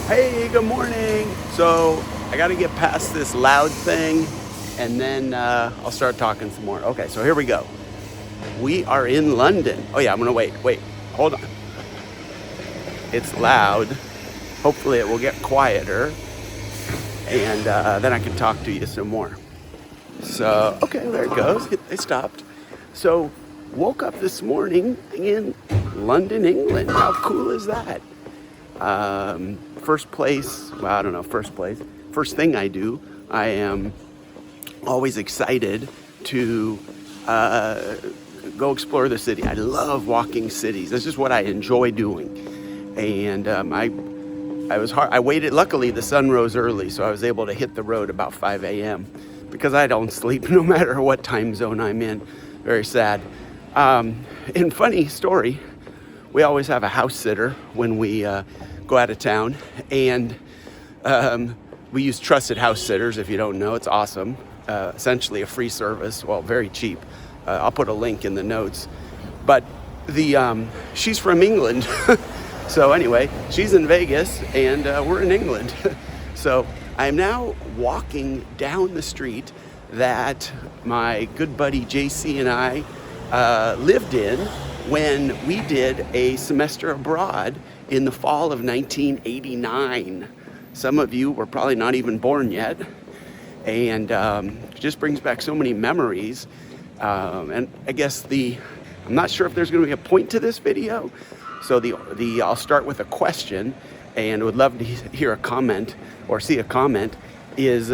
Hey, good morning. So I got to get past this loud thing and then I'll start talking some more. Okay, so here we go. We are in London. Oh yeah, I'm gonna wait, hold on. It's loud. Hopefully it will get quieter and then I can talk to you some more. So, okay, there it goes. It stopped. So, woke up this morning in London, England. How cool is that? First place, well, I don't know, first place. First thing I do, I am always excited to go explore the city. I love walking cities. This is what I enjoy doing. And I waited, luckily the sun rose early, so I was able to hit the road about 5 a.m. because I don't sleep no matter what time zone I'm in. Very sad. And funny story, we always have a house sitter when we go out of town, and we use trusted house sitters. If you don't know, it's awesome. Essentially a free service, well, very cheap. I'll put a link in the notes. But she's from England. So anyway, she's in Vegas and we're in England. So I'm now walking down the street that my good buddy JC and I lived in when we did a semester abroad in the fall of 1989. Some of you were probably not even born yet. And it just brings back so many memories. And I guess I'm not sure if there's going to be a point to this video. So I'll start with a question, and would love to hear a comment or see a comment. Is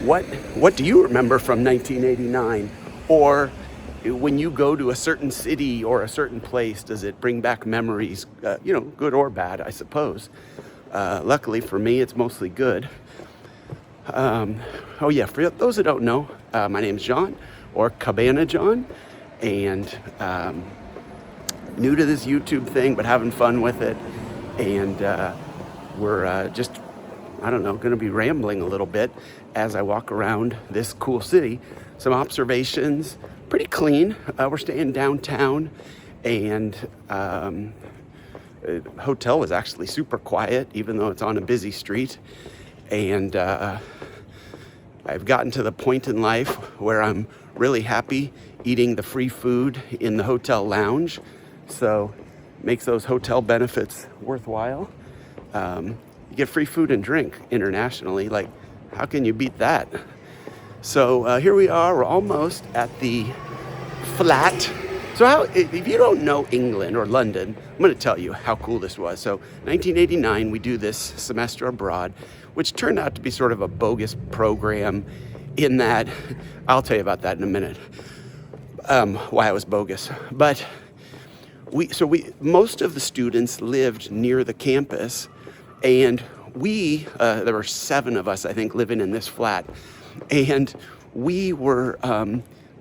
what do you remember from 1989? Or when you go to a certain city or a certain place, does it bring back memories? Good or bad, I suppose. Luckily for me, it's mostly good. Oh yeah, for those that don't know, my name's John, or CabanaJohn, and new to this YouTube thing, but having fun with it. And we're just, I don't know, gonna be rambling a little bit as I walk around this cool city. Some observations, pretty clean. We're staying downtown, and the hotel was actually super quiet, even though it's on a busy street. And I've gotten to the point in life where I'm really happy eating the free food in the hotel lounge. So makes those hotel benefits worthwhile. You get free food and drink internationally. Like, how can you beat that? So here we are. We're almost at the flat. So if you don't know England or London, I'm going to tell you how cool this was. So 1989, we do this semester abroad, which turned out to be sort of a bogus program in that, I'll tell you about that in a minute, why it was bogus. But most of the students lived near the campus, and there were 7 of us, I think, living in this flat. And we were,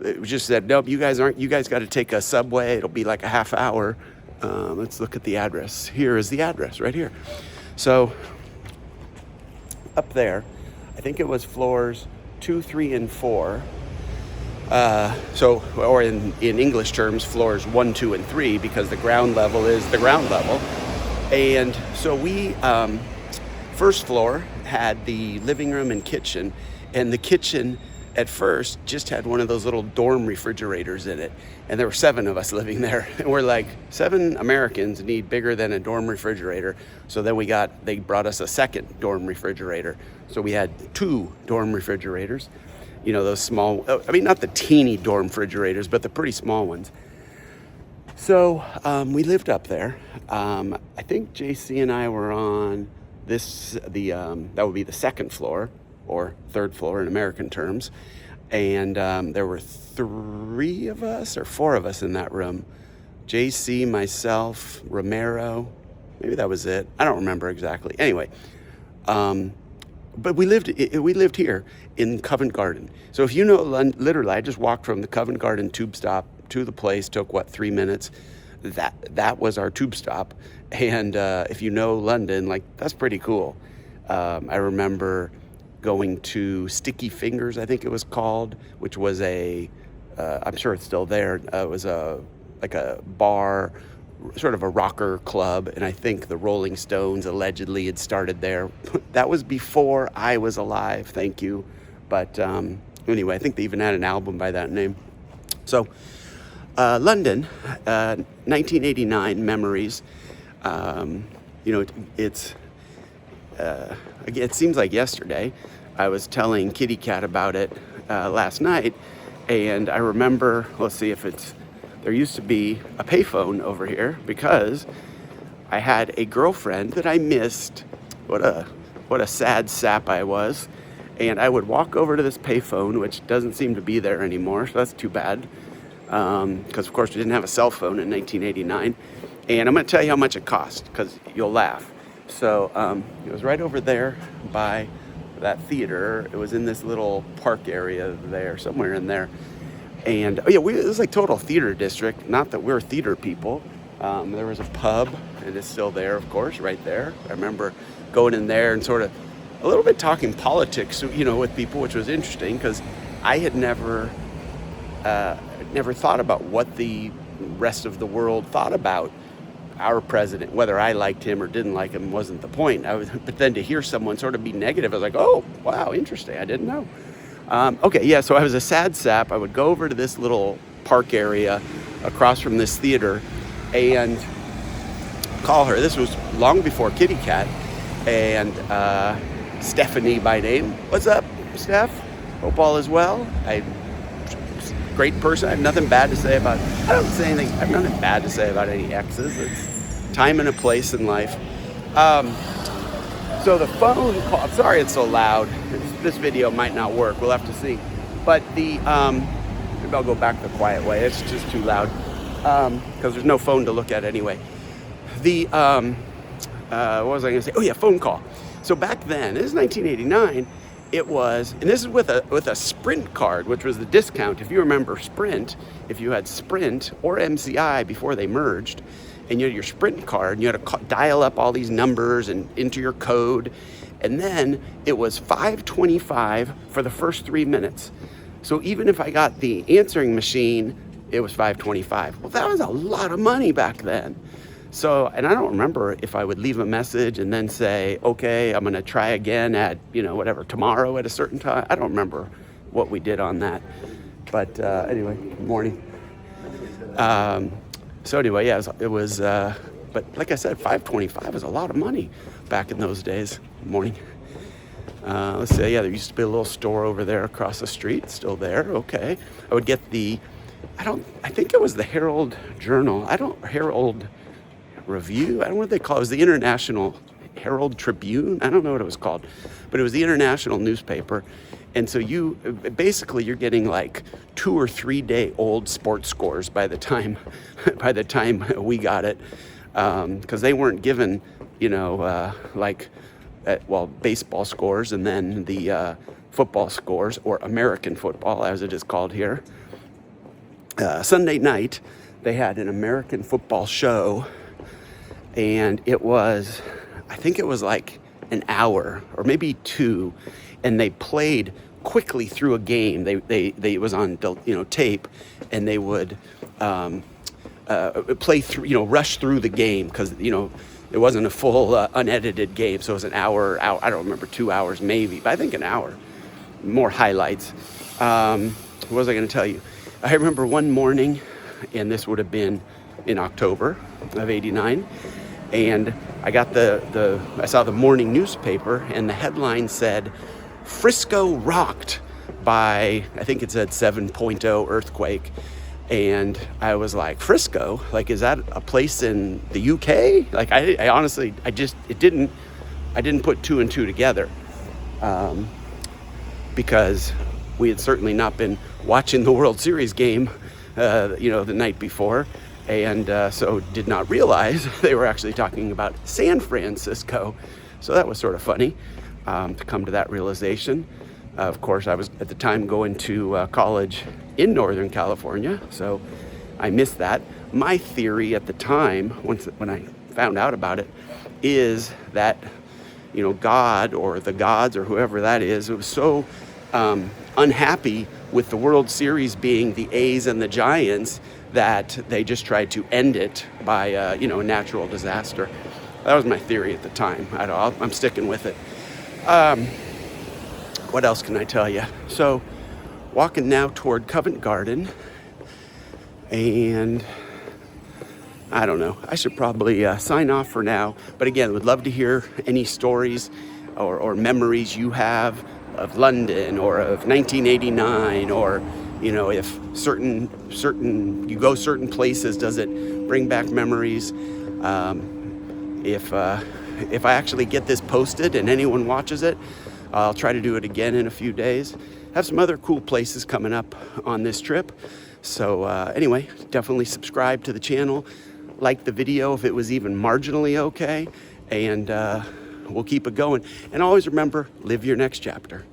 it just said, nope, you guys got to take a subway. It'll be like a half hour. Let's look at the address. Here is the address right here. So up there, I think it was floors 2, 3, and 4. Or in English terms, floors 1, 2, and 3, because the ground level is the ground level. And so we, first floor had the living room and kitchen, and the kitchen at first just had one of those little dorm refrigerators in it. And there were 7 of us living there. And we're like, 7 Americans need bigger than a dorm refrigerator. So then they brought us a second dorm refrigerator. So we had 2 dorm refrigerators. You know, those small, not the teeny dorm refrigerators, but the pretty small ones. So we lived up there. I think JC and I were on that would be the second floor, or third floor in American terms. And there were 3 of us or 4 of us in that room. JC, myself, Romero, maybe that was it. I don't remember exactly. Anyway, but we lived here in Covent Garden. So if you know, literally, I just walked from the Covent Garden tube stop to the place, took 3 minutes. That was our tube stop. And if you know London, like, that's pretty cool. I remember going to Sticky Fingers, I think it was called, which was I'm sure it's still there. It was like a bar sort of a rocker club, and I think the Rolling Stones allegedly had started there. That was before I was alive, thank you. But anyway, I think they even had an album by that name. So London, 1989 memories. It seems like yesterday. I was telling Kitty Cat about it last night, and I remember, let's see if there used to be a payphone over here because I had a girlfriend that I missed. What a sad sap I was. And I would walk over to this payphone, which doesn't seem to be there anymore, so that's too bad. Because of course we didn't have a cell phone in 1989. And I'm gonna tell you how much it cost, because you'll laugh. So it was right over there by that theater. It was in this little park area there, somewhere in there. And it was like total theater district. Not that we're theater people. There was a pub, and it's still there, of course, right there. I remember going in there and sort of a little bit talking politics, with people, which was interesting because I had never thought about what the rest of the world thought about our president. Whether I liked him or didn't like him wasn't the point. But then to hear someone sort of be negative, I was like, oh, wow, interesting. I didn't know. So I was a sad sap. I would go over to this little park area across from this theater and call her. This was long before Kitty Cat, and Stephanie by name. What's up, Steph? Hope all is well. Great person. I have nothing bad to say about. I have nothing bad to say about any exes. It's time and a place in life. So the phone call. I'm sorry it's so loud. This video might not work. We'll have to see. But maybe I'll go back the quiet way. It's just too loud because there's no phone to look at anyway. What was I going to say? Oh yeah, phone call. So back then, this is 1989. It was, and this is with a Sprint card, which was the discount. If you remember Sprint, if you had Sprint or MCI before they merged, and you had your Sprint card, and you had to dial up all these numbers and enter your code, and then it was $5.25 for the first 3 minutes. So even if I got the answering machine, it was $5.25. Well, that was a lot of money back then. So, and I don't remember if I would leave a message and then say, okay, I'm going to try again at, tomorrow at a certain time. I don't remember what we did on that. But anyway, good morning. It was, but like I said, $5.25 was a lot of money back in those days. Good morning. Let's say, there used to be a little store over there across the street, still there. Okay. I would get I think it was the Herald Journal. Herald Review. I don't know what they call it. It was the International Herald Tribune. I don't know what it was called, but it was the international newspaper. And so you're getting like 2 or 3 day old sports scores by the time we got it, because they weren't given, baseball scores and then the football scores, or American football as it is called here. Sunday night, they had an American football show. And I think it was like an hour or maybe 2, and they played quickly through a game. It was on tape, and they would play through, rush through the game because it wasn't a full unedited game, so it was an hour. I don't remember, 2 hours maybe, but I think an hour. More highlights. What was I going to tell you? I remember one morning, and this would have been in October of '89. And I got I saw the morning newspaper, and the headline said, Frisco rocked by, I think it said 7.0 earthquake. And I was like, Frisco? Like, is that a place in the UK? Like, I honestly, I didn't put 2 and 2 together. Because we had certainly not been watching the World Series game, the night before. And so did not realize they were actually talking about San Francisco. So that was sort of funny to come to that realization. Of course, I was at the time going to college in Northern California, so I missed that. My theory at the time, when I found out about it, is that, God or the gods or whoever that is, it was so unhappy with the World Series being the A's and the Giants that they just tried to end it by, a natural disaster. That was my theory at the time. I'm sticking with it. What else can I tell you? So, walking now toward Covent Garden, and I don't know. I should probably sign off for now. But again, would love to hear any stories or memories you have of London or of 1989, or if certain you go certain places, does it bring back memories? If I actually get this posted and anyone watches it, I'll try to do it again in a few days. Have some other cool places coming up on this trip. So anyway, definitely subscribe to the channel, like the video if it was even marginally okay, and we'll keep it going. And always remember, live your next chapter.